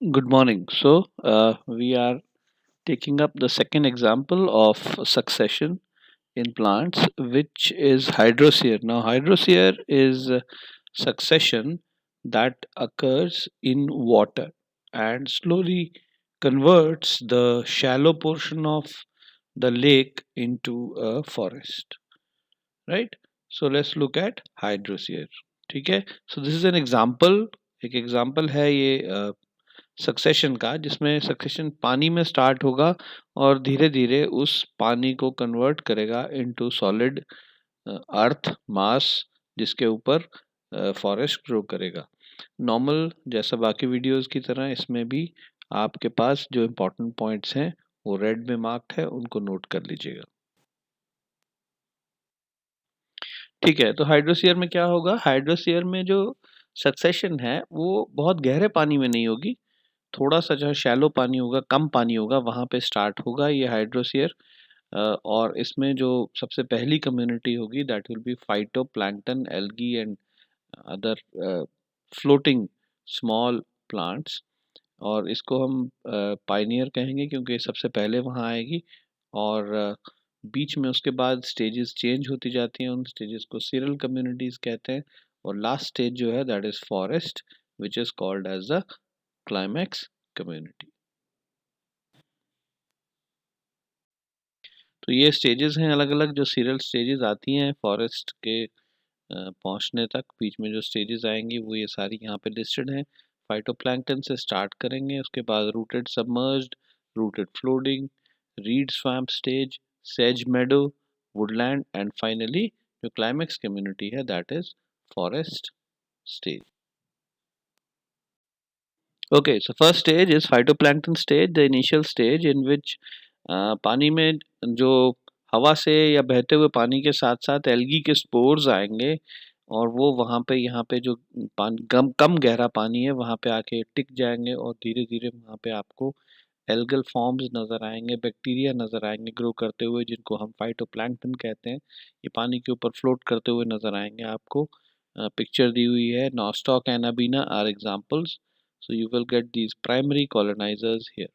Good morning. We are taking up the second example of succession in plants, which is hydrosphere. Now, hydrosphere is succession that occurs in water and slowly converts the shallow portion of the lake into a forest, right? So let's look at hydrosphere. ठीक है? So this is an example. एक example है ये succession का, जिसमें succession पानी में start होगा और धीरे धीरे उस पानी को कन्वर्ट करेगा इनटू सॉलिड अर्थ मास, जिसके ऊपर फॉरेस्ट ग्रो करेगा। नॉर्मल जैसा बाकी वीडियोस की तरह इसमें भी आपके पास जो इम्पोर्टेंट पॉइंट्स हैं वो रेड में मार्क्ड है, उनको नोट कर लीजिएगा। ठीक है, तो हाइड्रोस्फीयर में क्या होगा? हाइड्रोस्फीयर में जो सक्सेशन है वो बहुत गहरे पानी में नहीं होगी, थोड़ा-सा जहाँ शैलो पानी होगा, कम पानी होगा, वहाँ पे स्टार्ट होगा ये हाइड्रोस्फीयर। और इसमें जो सबसे पहली कम्युनिटी होगी that will be phytoplankton, algae and other floating small plants. और इसको हम पायनियर कहेंगे क्योंकि सबसे पहले वहाँ आएगी। और बीच में उसके बाद स्टेजेस चेंज होती जाती हैं, उन स्टेजेस को सीरल कम्युनिटीज कहते हैं। और लास्ट स्टेज जो है that is forest, which is called as the climax community. तो ये स्टेजेस हैं अलग अलग, जो सीरियल स्टेजेस आती हैं फॉरेस्ट के पहुंचने तक। बीच में जो स्टेजेस आएंगी वो ये सारी यहाँ पे लिस्टेड हैं। फाइटोप्लैंक्टन से स्टार्ट करेंगे, उसके बाद rooted submerged, rooted floating, read swamp stage, says Medo, Woodland and finally जो क्लाइमैक्स कम्युनिटी है that is forest stage. Okay, so first stage is phytoplankton stage, the initial stage in which पानी में जो हवा से या बहते हुए पानी के साथ साथ एल्गी के स्पोर्स आएंगे और वो वहाँ पे यहाँ पे जो पानी कम कम गहरा पानी है वहाँ पे आके टिक जाएंगे और धीरे धीरे वहाँ पे आपको एल्गल फॉर्म्स नज़र आएंगे, बैक्टीरिया नज़र आएंगे ग्रो करते हुए, जिनको हम फाइटोप्लैंक्टन कहते हैं। ये पानी के ऊपर फ्लोट करते हुए नज़र आएंगे आपको। पिक्चर दी हुई है, Nostoc and Anabaena are examples. So you will get these primary colonizers here.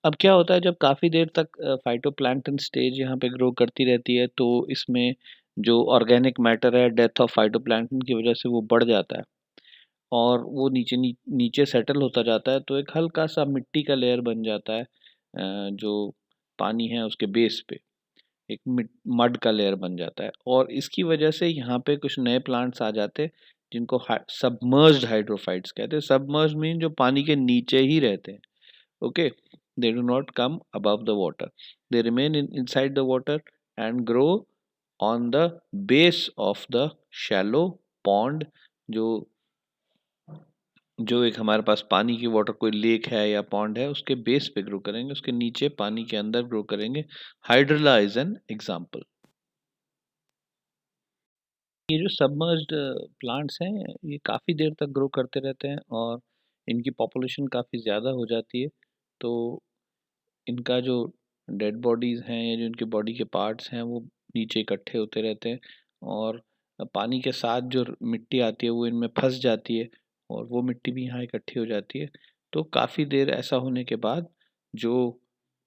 अब क्या होता है जब काफ़ी देर तक फाइटोप्लैंक्टन स्टेज यहाँ पे ग्रो करती रहती है, तो इसमें जो ऑर्गेनिक मैटर है डेथ ऑफ फाइटोप्लैंक्टन की वजह से वो बढ़ जाता है और वो नीचे सेटल होता जाता है, तो एक हल्का सा मिट्टी का लेयर बन जाता है जो पानी है उसके बेस पे एक मड का लेयर बन जाता है। और इसकी वजह से यहाँ पे कुछ नए प्लांट्स आ जाते हैं जिनको सबमर्ज्ड हाइड्रोफाइट्स कहते हैं। सबमर्ज मीन जो पानी के नीचे ही रहते हैं। Okay, they do not come above the water, they remain inside the water and grow on the base of the shallow pond. जो जो एक हमारे पास पानी की वाटर कोई लेक है या पॉन्ड है उसके बेस पे ग्रो करेंगे, उसके नीचे पानी के अंदर ग्रो करेंगे। हाइड्रोला इज एन एग्जाम्पल। ये जो सबमर्ज्ड प्लांट्स हैं ये काफ़ी देर तक ग्रो करते रहते हैं और इनकी पॉपुलेशन काफ़ी ज़्यादा हो जाती है। तो इनका जो डेड बॉडीज़ हैं या जो इनके बॉडी के पार्ट्स हैं वो नीचे इकट्ठे होते रहते हैं और पानी के साथ जो मिट्टी आती है वो इनमें फंस जाती है और वो मिट्टी भी यहाँ इकट्ठी हो जाती है। तो काफ़ी देर ऐसा होने के बाद जो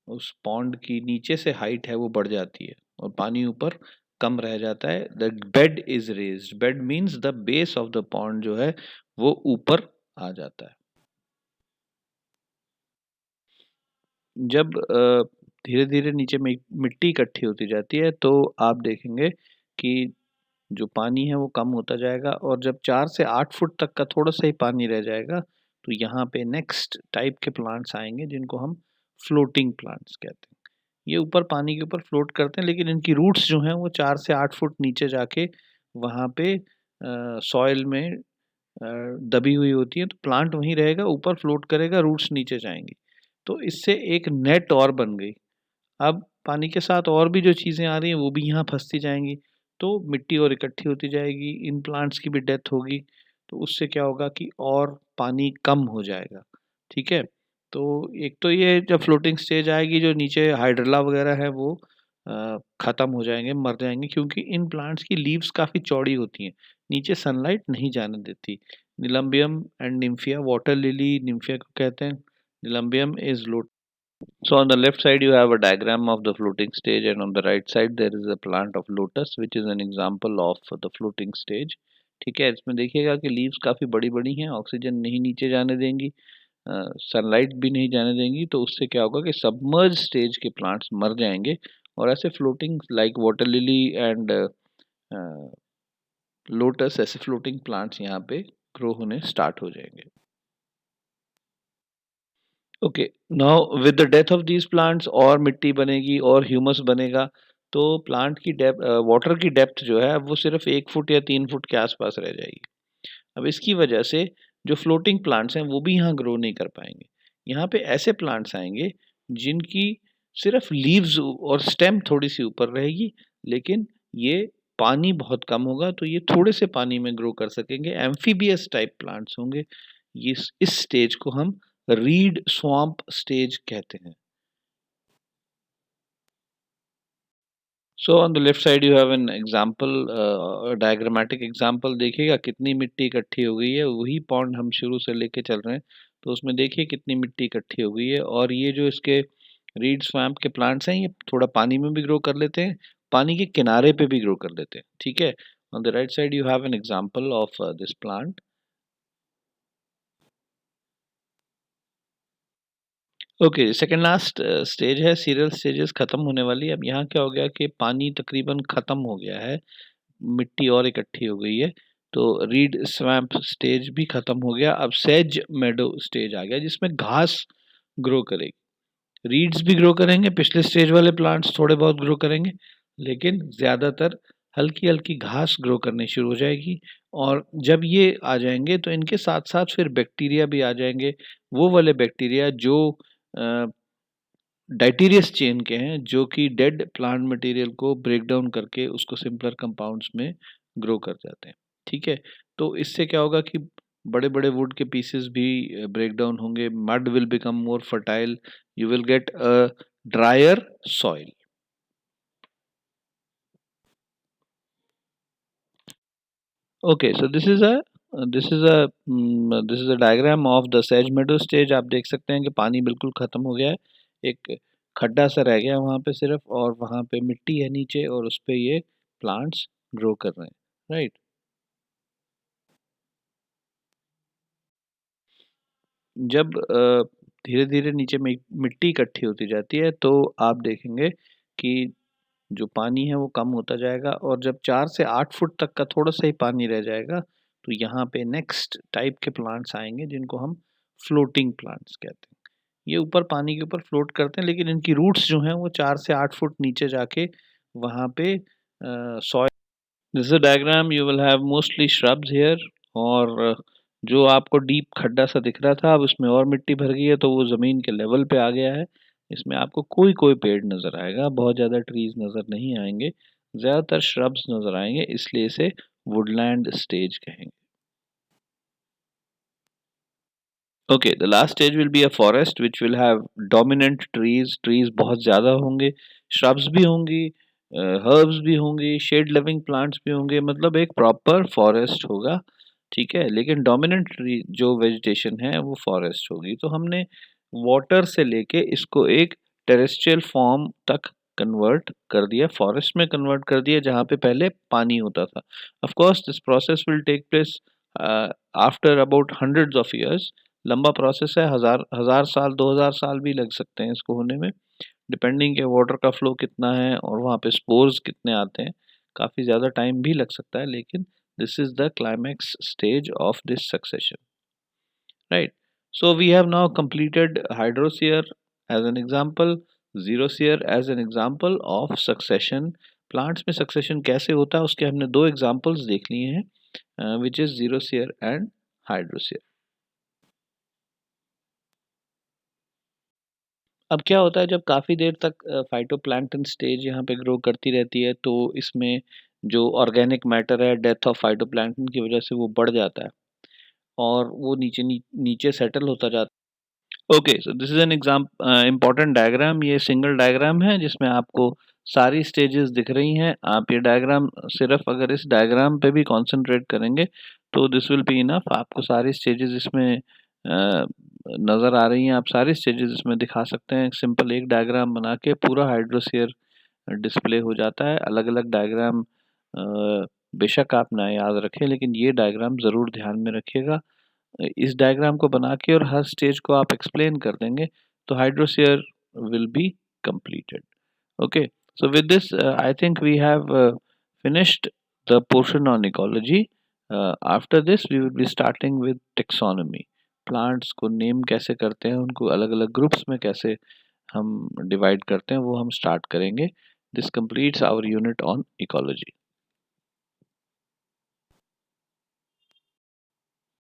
उस पॉन्ड की नीचे से हाइट है वो बढ़ जाती है और पानी ऊपर कम रह जाता है। The bed is raised, bed means the base of the pond जो है वो ऊपर आ जाता है। जब धीरे धीरे नीचे में मिट्टी इकट्ठी होती जाती है तो आप देखेंगे कि जो पानी है वो कम होता जाएगा और जब 4 से 8 फुट तक का थोड़ा सा ही पानी रह जाएगा तो यहाँ पे नेक्स्ट टाइप के प्लांट्स आएंगे जिनको हम फ्लोटिंग प्लांट्स कहते हैं। ये ऊपर पानी के ऊपर फ्लोट करते हैं लेकिन इनकी रूट्स जो हैं वो 4 से 8 फुट नीचे जाके वहाँ पे सॉइल में दबी हुई होती है, तो प्लांट वहीं रहेगा, ऊपर फ्लोट करेगा, रूट्स नीचे जाएंगी। तो इससे एक नेट और बन गई। अब पानी के साथ और भी जो चीज़ें आ रही हैं वो भी यहाँ फंसती जाएंगी, तो मिट्टी और इकट्ठी होती जाएगी, इन प्लांट्स की भी डेथ होगी। तो उससे क्या होगा कि और पानी कम हो जाएगा। ठीक है, तो एक तो ये जब फ्लोटिंग स्टेज आएगी जो नीचे हाइड्रला वगैरह है वो ख़त्म हो जाएंगे, मर जाएंगे, क्योंकि इन प्लांट्स की लीव्स काफ़ी चौड़ी होती हैं, नीचे सनलाइट नहीं जाने देती। Nelumbium and Nymphaea, water lily Nymphaea को कहते हैं, Nelumbium is lotus. So on the left side you have a diagram of the floating stage, and on the right side there is a plant of lotus which is an example of the floating stage. ठीक है, इसमें देखिएगा कि leaves काफ़ी बड़ी बड़ी हैं, oxygen नहीं नीचे जाने देंगी, सनलाइट भी नहीं जाने देंगी, तो उससे क्या होगा कि सबमर्ज स्टेज के प्लांट्स मर जाएंगे और ऐसे floating like water lily and lotus, ऐसे फ्लोटिंग प्लांट्स यहाँ पे ग्रो होने स्टार्ट हो जाएंगे. Okay, now with the death of these plants और मिट्टी बनेगी और ह्यूमस बनेगा, तो प्लांट की डेप्थ, वाटर की डेप्थ जो है वो सिर्फ 1 फुट या 3 फुट के आसपास रह जाएगी. अब इसकी वजह से जो फ्लोटिंग प्लांट्स हैं वो भी यहाँ ग्रो नहीं कर पाएंगे. यहाँ पे ऐसे प्लांट्स आएंगे जिनकी सिर्फ लीव्स और स्टेम थोड़ी सी ऊपर रहेगी, लेकिन ये पानी बहुत कम होगा तो ये थोड़े से पानी में ग्रो कर सकेंगे. एम्फीबियस टाइप प्लांट्स होंगे. ये इस स्टेज को हम रीड स्वैम्प स्टेज कहते हैं. So on the left side you have an example, diagrammatic example. देखिएगा कितनी मिट्टी इकट्ठी हो गई है. वही पॉन्ड हम शुरू से लेके चल रहे हैं, तो उसमें देखिए कितनी मिट्टी इकट्ठी हो गई है. और ये जो इसके रीड स्वैम्प के प्लांट्स हैं, ये थोड़ा पानी में भी ग्रो कर लेते हैं, पानी के किनारे पे भी ग्रो कर लेते हैं. ठीक है, on the right side you have an example of this plant. Okay, second last stage है, सीरियल स्टेजेस खत्म होने वाली है. अब यहाँ क्या हो गया कि पानी तकरीबन खत्म हो गया है, मिट्टी और इकट्ठी हो गई है, तो रीड स्वैम्प स्टेज भी खत्म हो गया. अब सेज मेडो स्टेज आ गया जिसमें घास ग्रो करेगी. रीड्स भी ग्रो करेंगे, पिछले स्टेज वाले प्लांट्स थोड़े बहुत ग्रो करेंगे, लेकिन ज़्यादातर हल्की हल्की घास ग्रो करनी शुरू हो जाएगी. और जब ये आ जाएंगे तो इनके साथ साथ फिर बैक्टीरिया भी आ जाएंगे, वो वाले बैक्टीरिया जो डाइटेरियस चेन के हैं, जो कि डेड प्लांट मटेरियल को ब्रेक डाउन करके उसको सिंपलर कंपाउंड्स में ग्रो कर जाते हैं. ठीक है, तो इससे क्या होगा कि बड़े बड़े वुड के पीसेस भी ब्रेक डाउन होंगे, mud will become more fertile, you will get a dryer soil. Okay, so this is a diagram of the sage Medo stage. आप देख सकते हैं कि पानी बिल्कुल खत्म हो गया है, एक खड्डा सा रह गया वहाँ पे सिर्फ, और वहाँ पे मिट्टी है नीचे और उस पे ये प्लांट्स ग्रो कर रहे हैं. राइट. जब धीरे धीरे नीचे में मिट्टी इकट्ठी होती जाती है तो आप देखेंगे कि जो पानी है वो कम होता जाएगा, और जब 4 से 8 फुट तक का थोड़ा सा ही पानी रह जाएगा तो यहाँ पे नेक्स्ट टाइप के प्लांट्स आएंगे जिनको हम फ्लोटिंग प्लांट्स कहते हैं. ये ऊपर पानी के ऊपर फ्लोट करते हैं, लेकिन इनकी रूट्स जो हैं वो 4 से 8 फुट नीचे जाके वहाँ पे soil. This is a diagram, you will have mostly shrubs here. और जो आपको डीप खड्डा सा दिख रहा था, अब उसमें और मिट्टी भर गई है तो वो ज़मीन के लेवल पे आ गया है. इसमें आपको कोई कोई पेड़ नज़र आएगा, बहुत ज़्यादा ट्रीज नज़र नहीं आएंगे, ज़्यादातर shrubs नज़र आएंगे, इसलिए इसे वुडलैंड स्टेज कहेंगे. Okay, the last stage will be a forest which will have dominant trees. Trees बहुत ज़्यादा होंगे, shrubs भी होंगी, हर्ब्स भी होंगी, शेड लिविंग प्लांट्स भी होंगे, मतलब एक प्रॉपर फॉरेस्ट होगा. ठीक है, लेकिन डोमिनेंट ट्री जो वेजिटेशन है वो फॉरेस्ट होगी. तो हमने वाटर से लेके इसको एक टेरेस्ट्रियल फॉर्म तक कन्वर्ट कर दिया, फॉरेस्ट में कन्वर्ट कर दिया जहाँ पे पहले पानी होता था. Of course this process will take place after about hundreds of years. लंबा प्रोसेस है, हजार हजार साल, 2000 साल भी लग सकते हैं इसको होने में, डिपेंडिंग के वाटर का फ्लो कितना है और वहाँ पे स्पोर्स कितने आते हैं. काफ़ी ज़्यादा टाइम भी लग सकता है, लेकिन this is the climax stage of this succession. Right, so we have now completed hydrosphere as an example, xerosphere as an example of succession. Plants में सक्सेशन कैसे होता है उसके हमने दो एग्जांपल्स देख लिए हैं, विच इज जीरोस्फीयर एंड हाइड्रोस्फीयर. अब क्या होता है जब काफ़ी देर तक फाइटोप्लैंक्टन स्टेज यहाँ पे ग्रो करती रहती है, तो इसमें जो ऑर्गेनिक मैटर है डेथ ऑफ फाइटोप्लैंक्टन की वजह से वो बढ़ जाता है और वो नीचे सेटल होता जाता है. Okay, so this is an exam important diagram. ये सिंगल डायग्राम है जिसमें आपको सारी स्टेजेस दिख रही हैं। आप ये डायग्राम सिर्फ अगर इस डायग्राम पे भी कंसंट्रेट करेंगे तो दिस विल बी इनफ। आपको सारी स्टेजेस इसमें नज़र आ रही हैं, आप सारी स्टेजेस इसमें दिखा सकते हैं। सिंपल एक डायग्राम बना के पूरा हाइड्रोस्फीयर डिस्प्ले हो जाता है। अलग अलग डायग्राम बेशक आप ना याद रखें, लेकिन ये डायग्राम ज़रूर ध्यान में रखिएगा। इस डायग्राम को बना के और हर स्टेज को आप एक्सप्लेन कर देंगे तो hydrosphere will be completed. Okay, so with this I think we have finished the portion on ecology. After this we will be starting with taxonomy. Plants को नेम कैसे करते हैं, उनको अलग अलग ग्रुप्स में कैसे हम डिवाइड करते हैं, वो हम स्टार्ट करेंगे। This completes our unit on ecology.